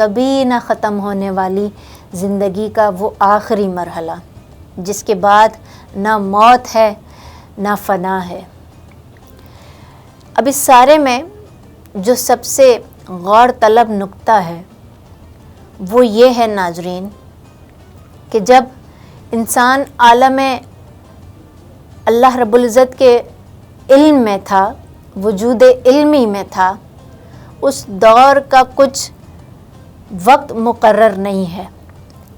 کبھی نہ ختم ہونے والی زندگی کا وہ آخری مرحلہ، جس کے بعد نہ موت ہے نہ فنا ہے۔ اب اس سارے میں جو سب سے غور طلب نکتہ ہے وہ یہ ہے ناظرین کہ جب انسان عالم اللہ رب العزت کے علم میں تھا، وجود علمی میں تھا، اس دور کا کچھ وقت مقرر نہیں ہے،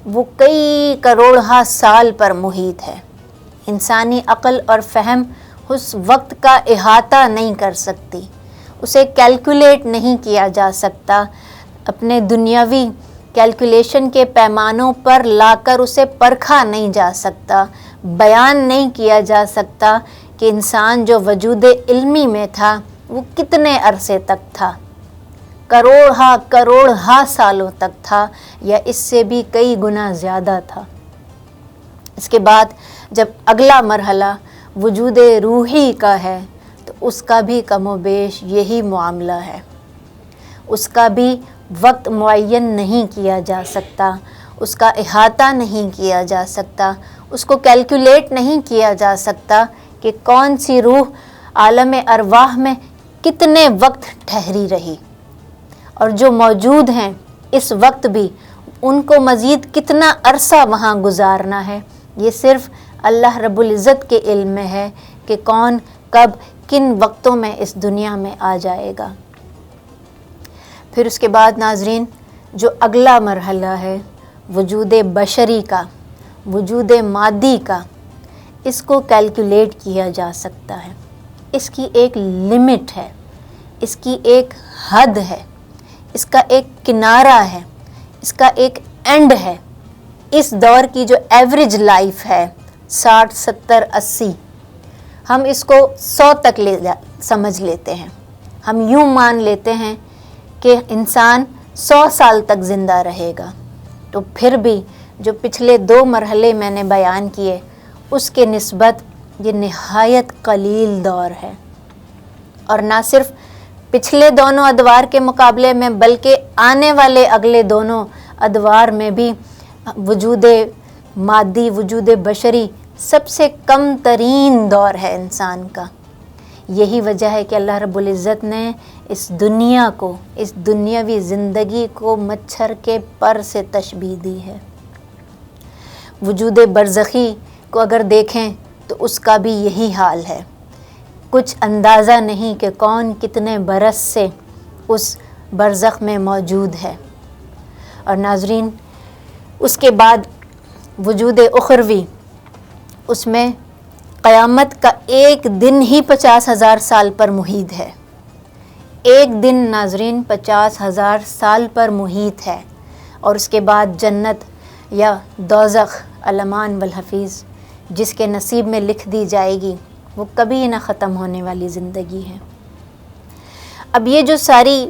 وہ کئی کروڑہ سال پر محیط ہے۔ انسانی عقل اور فہم اس وقت کا احاطہ نہیں کر سکتی، اسے کیلکولیٹ نہیں کیا جا سکتا، اپنے دنیاوی کیلکولیشن کے پیمانوں پر لا کر اسے پرکھا نہیں جا سکتا، بیان نہیں کیا جا سکتا کہ انسان جو وجود علمی میں تھا وہ کتنے عرصے تک تھا، کروڑہ سالوں تک تھا یا اس سے بھی کئی گنا زیادہ تھا۔ اس کے بعد جب اگلا مرحلہ وجود روحی کا ہے تو اس کا بھی کم و بیش یہی معاملہ ہے، اس کا بھی وقت معین نہیں کیا جا سکتا، اس کا احاطہ نہیں کیا جا سکتا، اس کو کیلکولیٹ نہیں کیا جا سکتا کہ کون سی روح عالم ارواح میں کتنے وقت ٹھہری رہی، اور جو موجود ہیں اس وقت بھی ان کو مزید کتنا عرصہ وہاں گزارنا ہے۔ یہ صرف اللہ رب العزت کے علم میں ہے کہ کون کب کن وقتوں میں اس دنیا میں آ جائے گا۔ پھر اس کے بعد ناظرین جو اگلا مرحلہ ہے وجود بشری کا، وجود مادی کا، اس کو کیلکولیٹ کیا جا سکتا ہے، اس کی ایک لمٹ ہے، اس کی ایک حد ہے، اس کا ایک کنارہ ہے، اس کا ایک اینڈ ہے۔ اس دور کی جو ایوریج لائف ہے 60 70 80، ہم اس کو 100 تک سمجھ لیتے ہیں، ہم یوں مان لیتے ہیں کہ انسان 100 سال تک زندہ رہے گا، تو پھر بھی جو پچھلے 2 مرحلے میں نے بیان کیے اس کے نسبت یہ نہایت قلیل دور ہے، اور نہ صرف پچھلے دونوں ادوار کے مقابلے میں بلکہ آنے والے اگلے دونوں ادوار میں بھی وجود مادی، وجود بشری سب سے کم ترین دور ہے انسان کا۔ یہی وجہ ہے کہ اللہ رب العزت نے اس دنیا کو، اس دنیاوی زندگی کو مچھر کے پر سے تشبیہ دی ہے۔ وجود برزخی کو اگر دیکھیں تو اس کا بھی یہی حال ہے، کچھ اندازہ نہیں کہ کون کتنے برس سے اس برزخ میں موجود ہے۔ اور ناظرین اس کے بعد وجود اخروی، اس میں قیامت کا ایک دن ہی 50,000 سال پر محیط ہے، ایک دن ناظرین 50,000 سال پر محیط ہے، اور اس کے بعد جنت یا دوزخ الامان والحفیظ جس کے نصیب میں لکھ دی جائے گی، وہ کبھی نہ ختم ہونے والی زندگی ہے۔ اب یہ جو ساری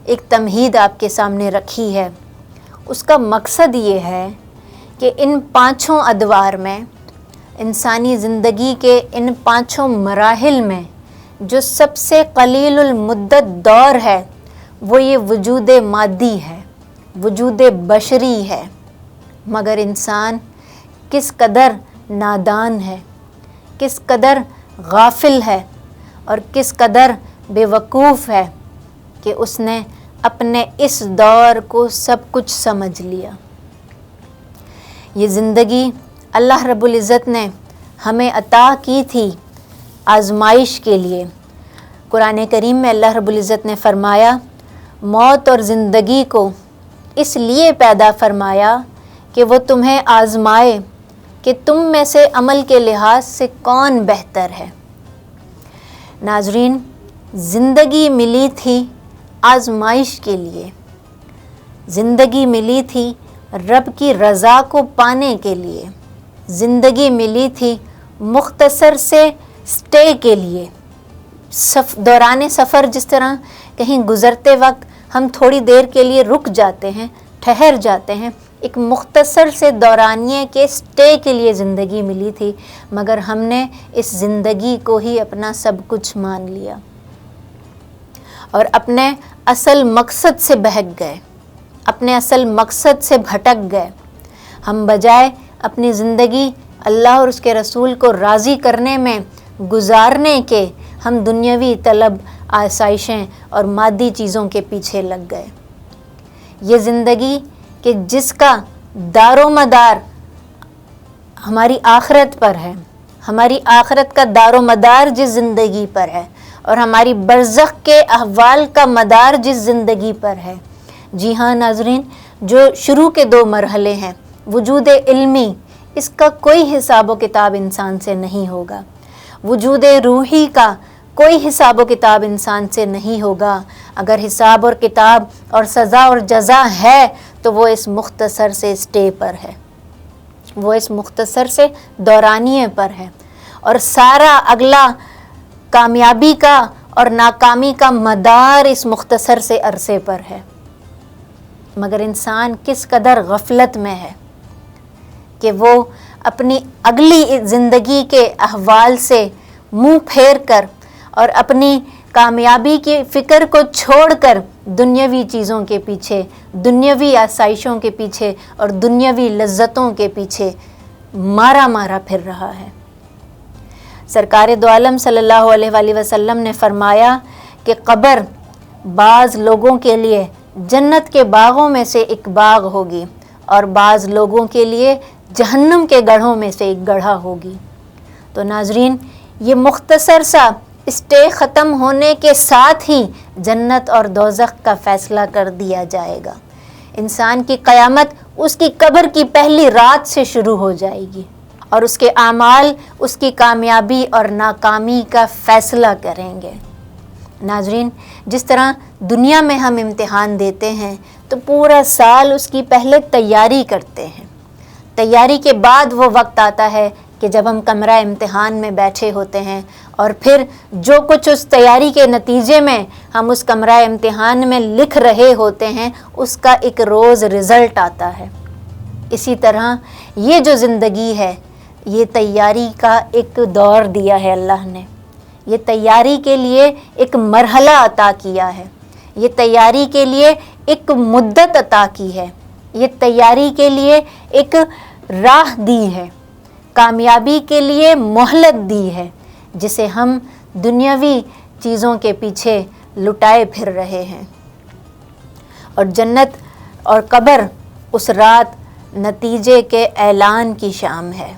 ایک تمہید آپ کے سامنے رکھی ہے، اس کا مقصد یہ ہے کہ ان 5 ادوار میں، انسانی زندگی کے ان 5 مراحل میں جو سب سے قلیل المدت دور ہے وہ یہ وجود مادی ہے، وجود بشری ہے، مگر انسان کس قدر نادان ہے، کس قدر غافل ہے اور کس قدر بے وقوف ہے کہ اس نے اپنے اس دور کو سب کچھ سمجھ لیا۔ یہ زندگی اللہ رب العزت نے ہمیں عطا کی تھی آزمائش کے لیے۔ قرآن کریم میں اللہ رب العزت نے فرمایا موت اور زندگی کو اس لیے پیدا فرمایا کہ وہ تمہیں آزمائے کہ تم میں سے عمل کے لحاظ سے کون بہتر ہے۔ ناظرین زندگی ملی تھی آزمائش کے لیے، زندگی ملی تھی رب کی رضا کو پانے کے لیے، زندگی ملی تھی مختصر سے سٹے کے لیے۔ دوران سفر جس طرح کہیں گزرتے وقت ہم تھوڑی دیر کے لیے رک جاتے ہیں، ٹھہر جاتے ہیں، ایک مختصر سے دورانیے کے سٹے کے لیے زندگی ملی تھی، مگر ہم نے اس زندگی کو ہی اپنا سب کچھ مان لیا اور اپنے اصل مقصد سے بہک گئے۔ اپنے اصل مقصد سے بھٹک گئے. ہم بجائے اپنی زندگی اللہ اور اس کے رسول کو راضی کرنے میں گزارنے کے ہم دنیاوی طلب، آسائشیں اور مادی چیزوں کے پیچھے لگ گئے. یہ زندگی کہ جس کا دار و مدار ہماری آخرت پر ہے، ہماری آخرت کا دار و مدار جس زندگی پر ہے اور ہماری برزخ کے احوال کا مدار جس زندگی پر ہے. جی ہاں ناظرین، جو شروع کے 2 مرحلے ہیں، وجود علمی، اس کا کوئی حساب و کتاب انسان سے نہیں ہوگا. وجود روحی کا کوئی حساب و کتاب انسان سے نہیں ہوگا. اگر حساب اور کتاب اور سزا اور جزا ہے تو وہ اس مختصر سے اسٹے پر ہے، وہ اس مختصر سے دورانیے پر ہے، اور سارا اگلا کامیابی کا اور ناکامی کا مدار اس مختصر سے عرصے پر ہے. مگر انسان کس قدر غفلت میں ہے کہ وہ اپنی اگلی زندگی کے احوال سے منہ پھیر کر اور اپنی کامیابی کی فکر کو چھوڑ کر دنیاوی چیزوں کے پیچھے، دنیاوی آسائشوں کے پیچھے اور دنیاوی لذتوں کے پیچھے مارا پھر رہا ہے. سرکار دو عالم صلی اللہ علیہ وآلہ وسلم نے فرمایا کہ قبر بعض لوگوں کے لیے جنت کے باغوں میں سے ایک باغ ہوگی اور بعض لوگوں کے لیے جہنم کے گڑھوں میں سے ایک گڑھا ہوگی. تو ناظرین، یہ مختصر سا اسٹے ختم ہونے کے ساتھ ہی جنت اور دوزخ کا فیصلہ کر دیا جائے گا. انسان کی قیامت اس کی قبر کی پہلی رات سے شروع ہو جائے گی اور اس کے اعمال اس کی کامیابی اور ناکامی کا فیصلہ کریں گے. ناظرین، جس طرح دنیا میں ہم امتحان دیتے ہیں تو پورا سال اس کی پہلے تیاری کرتے ہیں. تیاری کے بعد وہ وقت آتا ہے کہ جب ہم کمرہ امتحان میں بیٹھے ہوتے ہیں اور پھر جو کچھ اس تیاری کے نتیجے میں ہم اس کمرہ امتحان میں لکھ رہے ہوتے ہیں اس کا ایک روز رزلٹ آتا ہے. اسی طرح یہ جو زندگی ہے، یہ تیاری کا ایک دور دیا ہے اللہ نے. یہ تیاری کے لیے ایک مرحلہ عطا کیا ہے، یہ تیاری کے لیے ایک مدت عطا کی ہے، یہ تیاری کے لیے ایک راہ دی ہے، کامیابی کے لیے مہلت دی ہے، جسے ہم دنیاوی چیزوں کے پیچھے لٹائے پھر رہے ہیں. اور جنت اور قبر اس رات نتیجے کے اعلان کی شام ہے.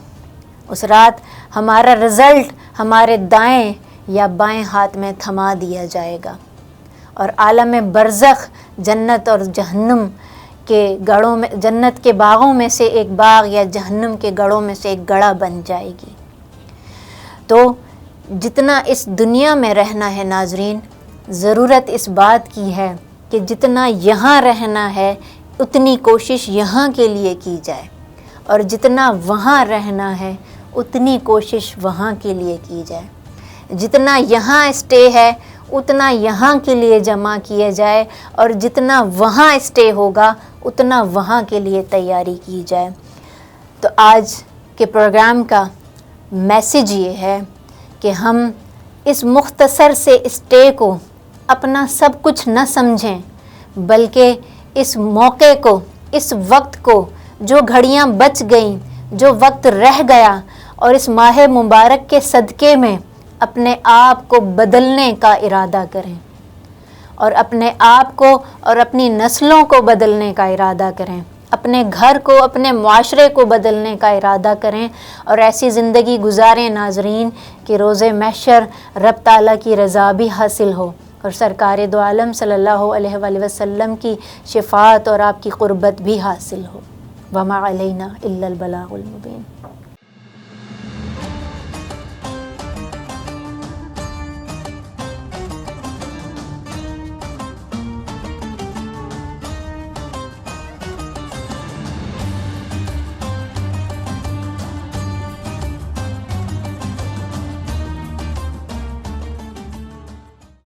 اس رات ہمارا رزلٹ ہمارے دائیں یا بائیں ہاتھ میں تھما دیا جائے گا اور عالم برزخ جنت اور جہنم کے گڑھوں میں، جنت کے باغوں میں سے ایک باغ یا جہنم کے گڑھوں میں سے ایک گڑھا بن جائے گی. تو جتنا اس دنیا میں رہنا ہے ناظرین، ضرورت اس بات کی ہے کہ جتنا یہاں رہنا ہے اتنی کوشش یہاں کے لیے کی جائے، اور جتنا وہاں رہنا ہے اتنی کوشش وہاں کے لیے کی جائے. جتنا یہاں اسٹے ہے اتنا یہاں کے لیے جمع کیا جائے، اور جتنا وہاں اسٹے ہوگا اتنا وہاں کے لیے تیاری کی جائے. تو آج کے پروگرام کا میسیج یہ ہے کہ ہم اس مختصر سے اسٹے کو اپنا سب کچھ نہ سمجھیں، بلکہ اس موقع کو، اس وقت کو، جو گھڑیاں بچ گئیں، جو وقت رہ گیا، اور اس ماہ مبارک کے صدقے میں اپنے آپ کو بدلنے کا ارادہ کریں، اور اپنے آپ کو اور اپنی نسلوں کو بدلنے کا ارادہ کریں، اپنے گھر کو، اپنے معاشرے کو بدلنے کا ارادہ کریں، اور ایسی زندگی گزاریں ناظرین کہ روز محشر رب تعالیٰ کی رضا بھی حاصل ہو اور سرکار دو عالم صلی اللہ علیہ وآلہ وسلم کی شفاعت اور آپ کی قربت بھی حاصل ہو. وما علینا الا البلاغ المبین.